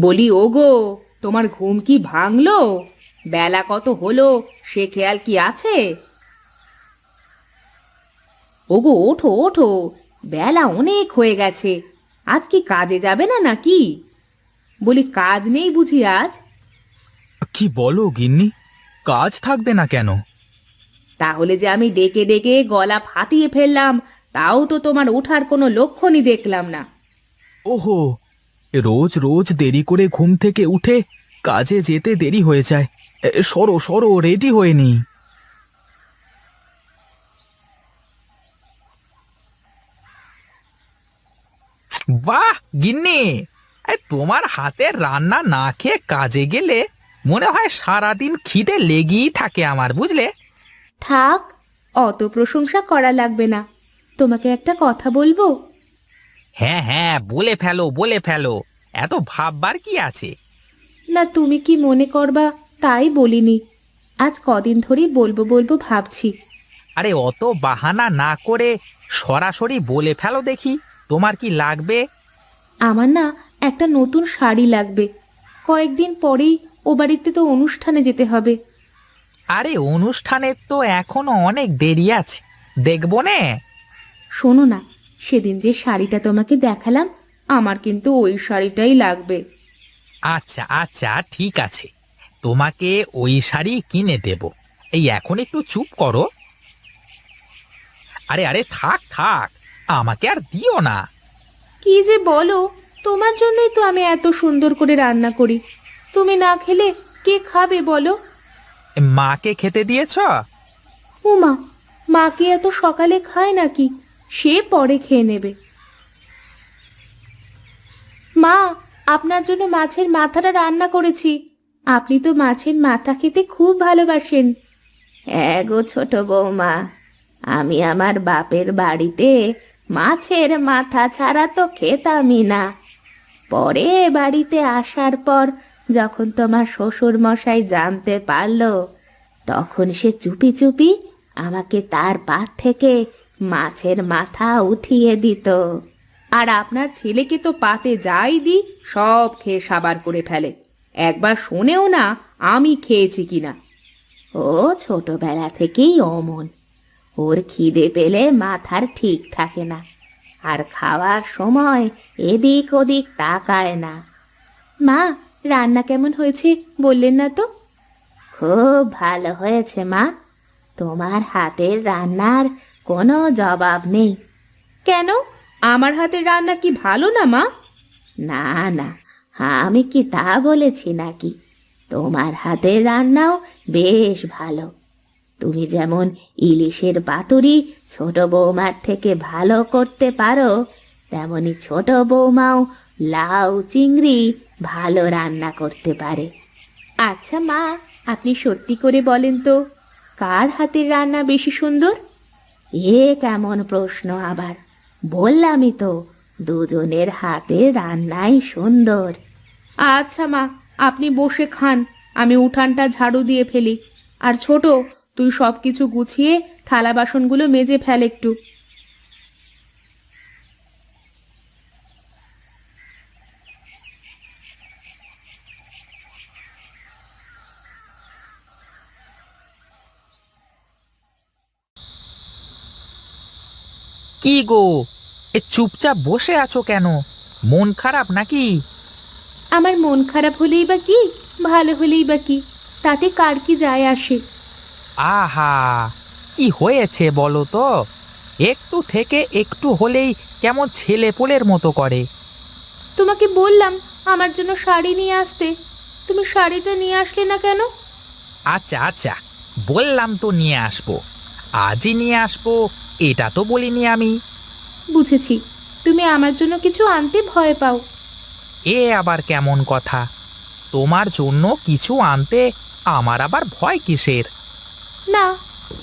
বলি ওগো, তোমার ঘুম কি ভাঙলো? বেলা কত হলো সে খেয়াল কি আছে? ওগো ওঠো ওঠো, বেলা অনেক হয়ে গেছে। আজ কি কাজে যাবে না নাকি? বলি কাজ নেই বুঝি আজ? কি বলো গিন্নি? কাজ থাকবে না কেন? তাহলে যে আমি ডেকে ডেকে গলা ফাটিয়ে ফেললাম, তাও তো তোমার ওঠার কোনো লক্ষণই দেখলাম না। ওহো, রোজ রোজ দেরি করে ঘুম থেকে উঠে কাজে যেতে দেরি হয়ে যায়। সরো সরো, রেডি হয়ে নি। বাহ গিন্নি, তোমার হাতের রান্না না খেয়ে কাজে গেলে মনে হয় সারাদিন খিদে লেগেই থাকে আমার, বুঝলে? থাক, অত প্রশংসা করা লাগবে না। তোমাকে একটা কথা বলবো? হ্যাঁ হ্যাঁ, বলে ফেলো বলে ফেলো, এত ভাববার কি আছে? না তুমি কি মনে করবা তাই বলিনি। আজ কদিন ধরেই বলবো বলবো ভাবছি। আরে অত বাহানা না করে সরাসরি বলে ফেলো দেখি, তোমার কি লাগবে? আমার না একটা নতুন শাড়ি লাগবে। কয়েকদিন পরেই ও বাড়িতে তো অনুষ্ঠানে যেতে হবে। আরে অনুষ্ঠানের তো এখনো অনেক দেরি আছে, দেখবো নে। শোনো না, সেদিন যে শাড়িটা তোমাকে দেখালাম, আমার কিন্তু ওই শাড়িটাই লাগবে। আচ্ছা আচ্ছা, ঠিক আছে, তোমাকে ওই শাড়ি কিনে দেব। এই এখন একটু চুপ করো। আরে আরে, থাক থাক, আমাকে আর দিও না। কি যে বলো, তোমার জন্যই তো আমি এত সুন্দর করে রান্না করি। তুমি না খেলে কে খাবে বলো? মাকে খেতে দিয়েছ? উমা, মা কি এত সকালে খায় নাকি? সে পরে খেয়ে নেবে। মা, আপনার জন্য মাছের মাথাটা রান্না করেছি। আপনি তো মাছের মাথা খেতে খুব ভালোবাসেন। হ্যাঁ গো ছোট বৌমা, আমি আমার বাপের বাড়িতে মাছের মাথা ছাড়া তো খেতামই না। পরে বাড়িতে আসার পর যখন তোমার শ্বশুর মশাই জানতে পারলো, তখন সে চুপি চুপি আমাকে তার পাত থেকে মাছের মাথা উঠিয়ে দিত। আর আপনার ছেলেকে তো পাতে যাই দি সব খেয়ে সাবার করে ফেলে। একবার শোনেও না আমি খেয়েছি কিনা। ও ছোটবেলা থেকেই অমন। ওর খিদে পেলে মাথার ঠিক থাকে না, আর খাওয়ার সময় এদিক ওদিক তাকায় না। মা, রান্না কেমন হয়েছে বললেন না তো? খুব ভালো হয়েছে মা। তোমার হাতের রান্নার কোনো জবাব নেই। কেন, আমার হাতের রান্না কি ভালো না মা? না না, আমি কি তা বলেছি নাকি? তোমার হাতের রান্নাও বেশ ভালো। তুমি যেমন ইলিশের পাতুরি ছোট বৌমার থেকে ভালো করতে পারো, তেমনি ছোট বৌমাও লাউ চিংড়ি ভালো রান্না করতে পারে। আচ্ছা মা, আপনি সত্যি করে বলেন তো, কার হাতের রান্না বেশি সুন্দর? এ কেমন প্রশ্ন আবার! বললামই তো, দুজনের হাতে রান্নাই সুন্দর। আচ্ছা মা, আপনি বসে খান, আমি উঠানটা ঝাড়ু দিয়ে ফেলি। আর ছোট, তুই সব কিছু গুছিয়ে থালা বাসনগুলো মেজে ফেল একটু। কি গো, এ চুপচাপ বসে আছো কেন? মন খারাপ নাকি? আমার মন খারাপ হলেই বা কি, ভালো হলেই বা কি, তাতে কার কি যায় আসে? আহা, কি হয়েছে বলো তো? একটু থেকে একটু হলেই কেমন ছেলে পোলের মতো করে। তোমাকে বললাম আমার জন্য শাড়ি নিয়ে আসতে, তুমি শাড়িটা নিয়ে আসলে না কেন? আচ্ছা আচ্ছা, বললাম তো নিয়ে আসবো, আজই নিয়ে আসবো, এটা তো বলিনি আমি। বুঝেছি, তুমি আমার জন্য কিছু আনতে ভয় পাও। এ আবার কেমন কথা? তোমার জন্য কিছু আনতে আমার আবার ভয় কিসের? না,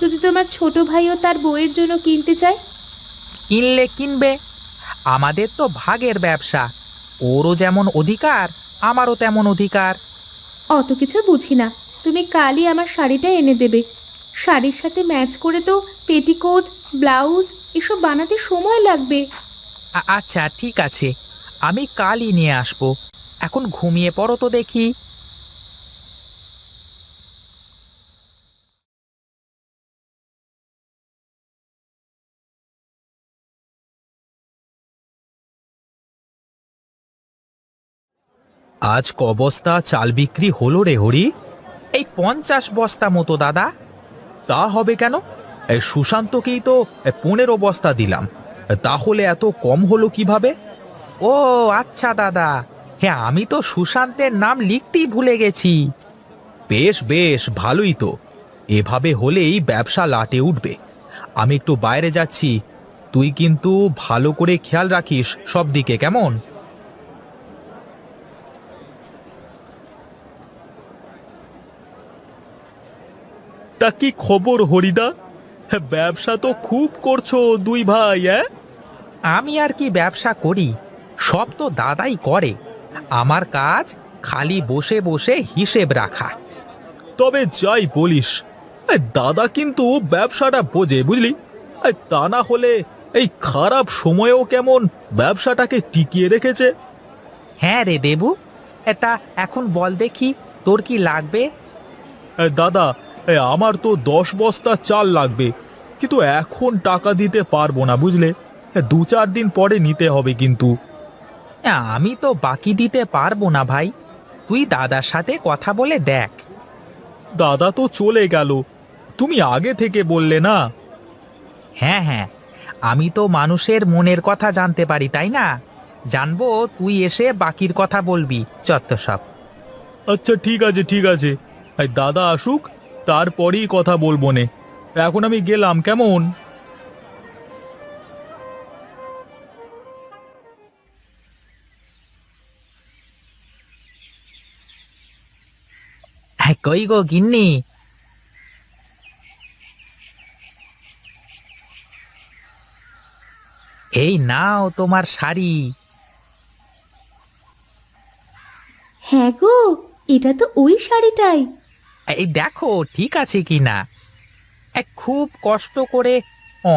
যদি তোমার ছোট ভাইও তার বউয়ের জন্য কিনতে চায়? কিনলে কিনবে, আমাদের তো ভাগের ব্যবসা, ওরও যেমন অধিকার আমারও তেমন অধিকার। অত কিছু বুঝি না, তুমি কালই আমার শাড়িটা এনে দেবে। শাড়ির সাথে ম্যাচ করে তো পেটিকোট, ব্লাউজ এসব বানাতে সময় লাগবে। আচ্ছা ঠিক আছে, আমি কালই নিয়ে আসবো। এখন ঘুমিয়ে পড়ো তো দেখি। আজ ক বস্তা চাল বিক্রি হলো রে হরি? এই 50 বস্তা মতো দাদা। তা হবে কেন? এই সুশান্তকেই তো 15 বস্তা দিলাম, তাহলে এত কম হলো কিভাবে? ও আচ্ছা দাদা, হ্যাঁ আমি তো সুশান্তের নাম লিখতেই ভুলে গেছি। বেশ বেশ, ভালোই তো। এভাবে হলেই ব্যবসা লাটে উঠবে। আমি একটু বাইরে যাচ্ছি, তুই কিন্তু ভালো করে খেয়াল রাখিস সব দিকে, কেমন? তা কি খবর হরিদা? ব্যবসা তো খুব করছো দুই ভাই। আমি আর কি ব্যবসা করি, সব তো দাদাই করে। আমার কাজ খালি বসে বসে হিসেব রাখা। তবে যাই বলিস, দাদা কিন্তু ব্যবসাটা বোঝে, বুঝলি? তা না হলে এই খারাপ সময়েও কেমন ব্যবসাটাকে টিকিয়ে রেখেছে। হ্যাঁ রে দেবু, তা এখন বল দেখি তোর কি লাগবে? দাদা, আমার তো 10 বস্তা চাল লাগবে, কিন্তু এখন টাকা দিতে পারবো না, বুঝলে? 2-4 দিন পরে নিতে হবে কিন্তু। আমি তো বাকি দিতে পারবো না ভাই, তুই দাদার সাথে কথা বলে দেখ। দাদা তো চলে গেল, তুমি আগে থেকে বললে না? হ্যাঁ হ্যাঁ, আমি তো মানুষের মনের কথা জানতে পারি, তাই না? জানবো তুই এসে বাকির কথা বলবি, চত্ব সব। আচ্ছা ঠিক আছে ঠিক আছে, দাদা আসুক তারপরেই কথা বলবো নে। এখন আমি গেলাম, কেমন? হ্যাঁ, কই গো গিন্নি? এই নাও তোমার শাড়ি। হ্যাঁ গো, এটা তো ওই শাড়িটাই। এই দেখো ঠিক আছে কি না। খুব কষ্ট করে,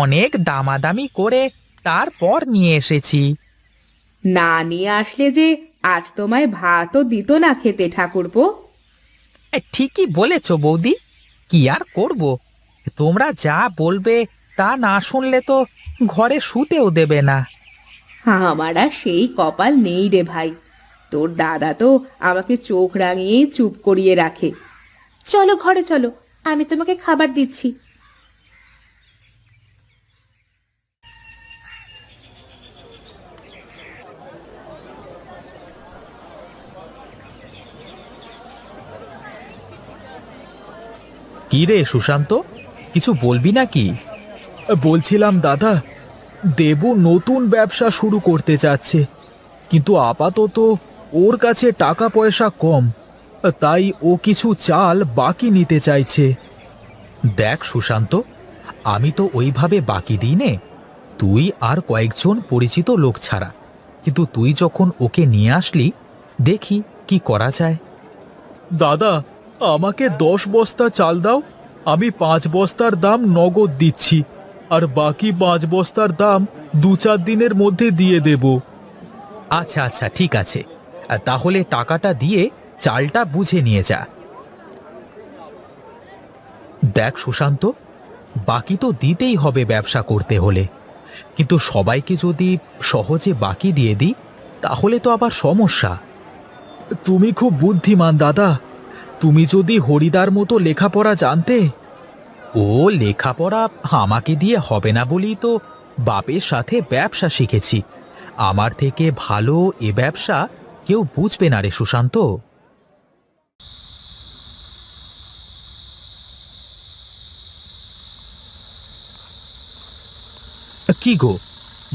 অনেক দামাদামি করে তারপর নিয়ে এসেছি। না নিয়ে আসলে যে আজ তোমায় ভাতও দিত না খেতে ঠাকুরপো। ঠিকই বলেছ বৌদি, কি আর করব, তোমরা যা বলবে তা না শুনলে তো ঘরে শুতেও দেবে না। আমার আর সেই কপাল নেই রে ভাই। তোর দাদা তো আমাকে চোখ রাঙিয়ে চুপ করিয়ে রাখে। চলো ঘরে চলো, আমি তোমাকে খাবার দিচ্ছি। কি রে সুশান্ত, কিছু বলবি নাকি? বলছিলাম দাদা, দেবু নতুন ব্যবসা শুরু করতে চাচ্ছে, কিন্তু আপাতত ওর কাছে টাকা পয়সা কম, তাই ও কিছু চাল বাকি নিতে চাইছে। দেখ সুশান্ত, আমি তো ওইভাবে বাকি দিই নে, তুই আর কয়েকজন পরিচিত লোক ছাড়া। কিন্তু তুই যখন ওকে নিয়ে আসলি, দেখি কি করা যায়। দাদা, আমাকে 10 বস্তা চাল দাও, আমি 5 বস্তার দাম নগদ দিচ্ছি, আর বাকি 5 বস্তার দাম 2-4 দিনের মধ্যে দিয়ে দেব। আচ্ছা আচ্ছা ঠিক আছে, তাহলে টাকাটা দিয়ে চালটা বুঝে নিয়ে যা। দেখ সুশান্ত, বাকি তো দিতেই হবে ব্যবসা করতে হলে, কিন্তু সবাইকে যদি সহজে বাকি দিয়ে দিই তাহলে তো আবার সমস্যা। তুমি খুব বুদ্ধিমান দাদা, তুমি যদি হরিদার মতো লেখাপড়া জানতে। ও লেখাপড়া আমাকে দিয়ে হবে না বলেই তো বাপের সাথে ব্যবসা শিখেছি। আমার থেকে ভালো এ ব্যবসা কেউ বুঝবে না রে সুশান্ত। কি গো,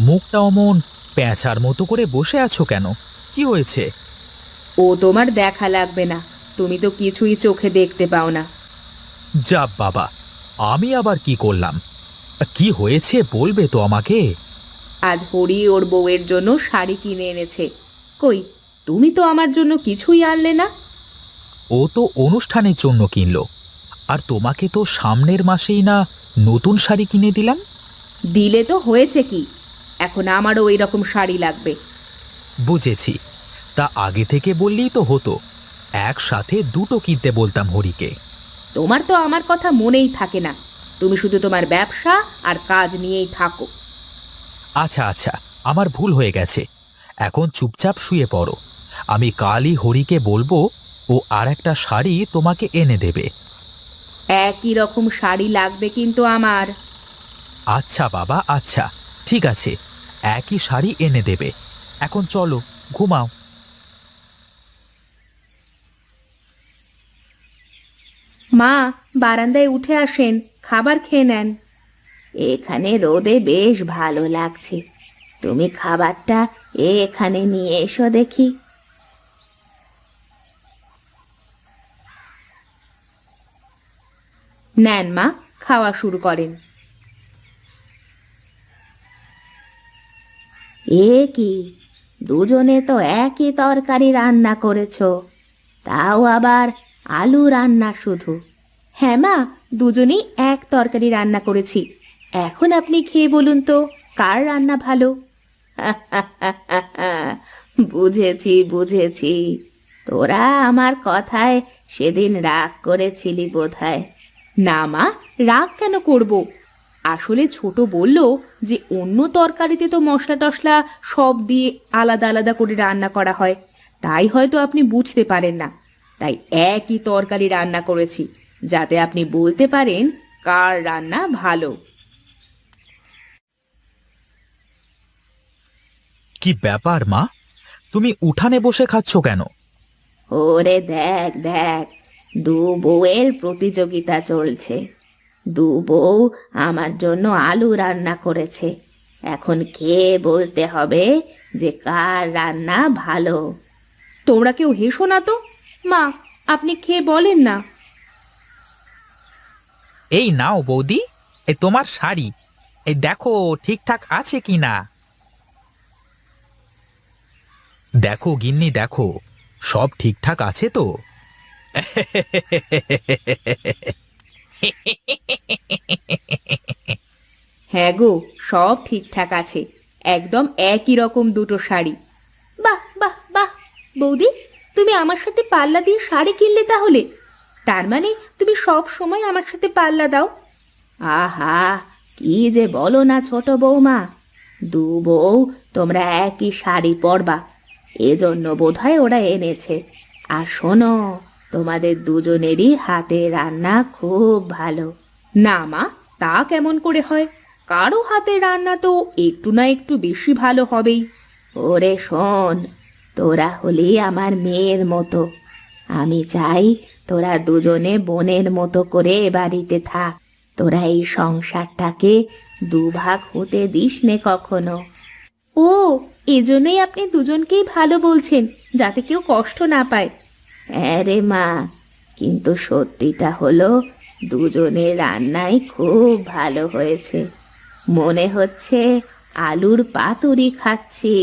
মুখটা অমন প্যাঁচার মতো করে বসে আছো কেন? কি হয়েছে? ও তোমার দেখা লাগবে না, তুমি তো কিছুই চোখে দেখতে পাও না। যা বাবা, আমি আবার কি করলাম? কি হয়েছে বলবে তো আমাকে? আজ হরি ওর বউয়ের জন্য শাড়ি কিনে এনেছে। কই, তুমি তো আমার জন্য কিছুই আনলে না। ও তো অনুষ্ঠানের জন্য কিনলো, আর তোমাকে তো সামনের মাসেই না নতুন শাড়ি কিনে দিলাম। দিলে তো হয়েছে কি, এখন আমারও ওই রকম শাড়ি লাগবে। বুঝেছি, তা আগে থেকে বললেই তো হতো, একসাথে দুটো কিনতে বলতাম হরিকে। তোমার তো আমার কথা মনেই থাকে না, তুমি শুধু তোমার ব্যবসা আর কাজ নিয়েই থাকো। আচ্ছা আচ্ছা, আমার ভুল হয়ে গেছে, এখন চুপচাপ শুয়ে পড়ো। আমি কালই হরিকে বলবো, ও আর একটা শাড়ি তোমাকে এনে দেবে। একই রকম শাড়ি লাগবে কিন্তু আমার। আচ্ছা বাবা, আচ্ছা, ঠিক আছে, একই শাড়ি এনে দেবে। এখন চলো, ঘুমাও। মা, বারান্দায় উঠে আসেন, খাবার খেয়ে নেন। এখানে রোদে বেশ ভালো লাগছে, তুমি খাবারটা এখানে নিয়ে এসো দেখি। নেন মা, খাওয়া শুরু করেন। এ কি, দুজনে তো একই তরকারি রান্না করেছো, তাও আবার আলু রান্না শুধু। হ্যাঁ মা, দুজনেই এক তরকারি রান্না করেছি। এখন আপনি খেয়ে বলুন তো, কার রান্না ভালো? বুঝেছি বুঝেছি, তোরা আমার কথায় সেদিন রাগ করেছিলি বোধহয়। না মা, রাগ কেন করব? আসলে ছোট বলল যে অন্য তরকারিতে তো মশলা টশলা সব দিয়ে আলাদা আলাদা করে রান্না করা হয়, তাই হয়তো আপনি বুঝতে পারেন না। তাই একই তরকারি রান্না করেছি, যাতে আপনি বলতে পারেন কার রান্না ভালো। কি ব্যাপার মা, তুমি উঠানে বসে খাচ্ছ কেন? ওরে দেখ দেখ, দু বউয়ের প্রতিযোগিতা চলছে। দু বউ আমার জন্য আলু রান্না করেছে, এখন খেয়ে বলতে হবে যে কার রান্না ভালো। তোমরা কেউ হেসো না তো। মা, আপনি খেয়ে বলেন না। এই নাও বৌদি, এই তোমার শাড়ি, এই দেখো ঠিকঠাক আছে কি না। দেখো গিন্নি, দেখো সব ঠিকঠাক আছে তো? হ্যাঁ গো, সব ঠিকঠাক আছে, একদম একই রকম দুটো শাড়ি। বাহ বাহ বাহ, বৌদি, তুমি আমার সাথে পাল্লা দিয়ে শাড়ি কিনলে তাহলে? তার মানে তুমি সব সময় আমার সাথে পাল্লা দাও? আহা, কি যে বলো না ছোট বৌমা, দু বউ তোমরা একই শাড়ি পরবা, এজন্য বোধহয় ওরা এনেছে। আর শোনো, তোমাদের দুজনেরই হাতে রান্না খুব ভালো। না মা, তা কেমন করে হয়? কারো হাতে রান্না তো একটু না একটু বেশি ভালো হবেই। ওরে শোন, তোরা হলি আমার মেয়ের মতো, আমি চাই তোরা দুজনে বোনের মতো করে এ বাড়িতে থাক। তোরা এই সংসারটাকে দুভাগ হতে দিস নে কখনো। ও, এজন্যই আপনি দুজনকেই ভালো বলছেন, যাতে কেউ কষ্ট না পায়। হ্যাঁ রে মা, কিন্তু সত্যিটা হলো দুজনের রান্নাই খুব ভালো হয়েছে, মনে হচ্ছে আলুর পাতুরি খাচ্ছি।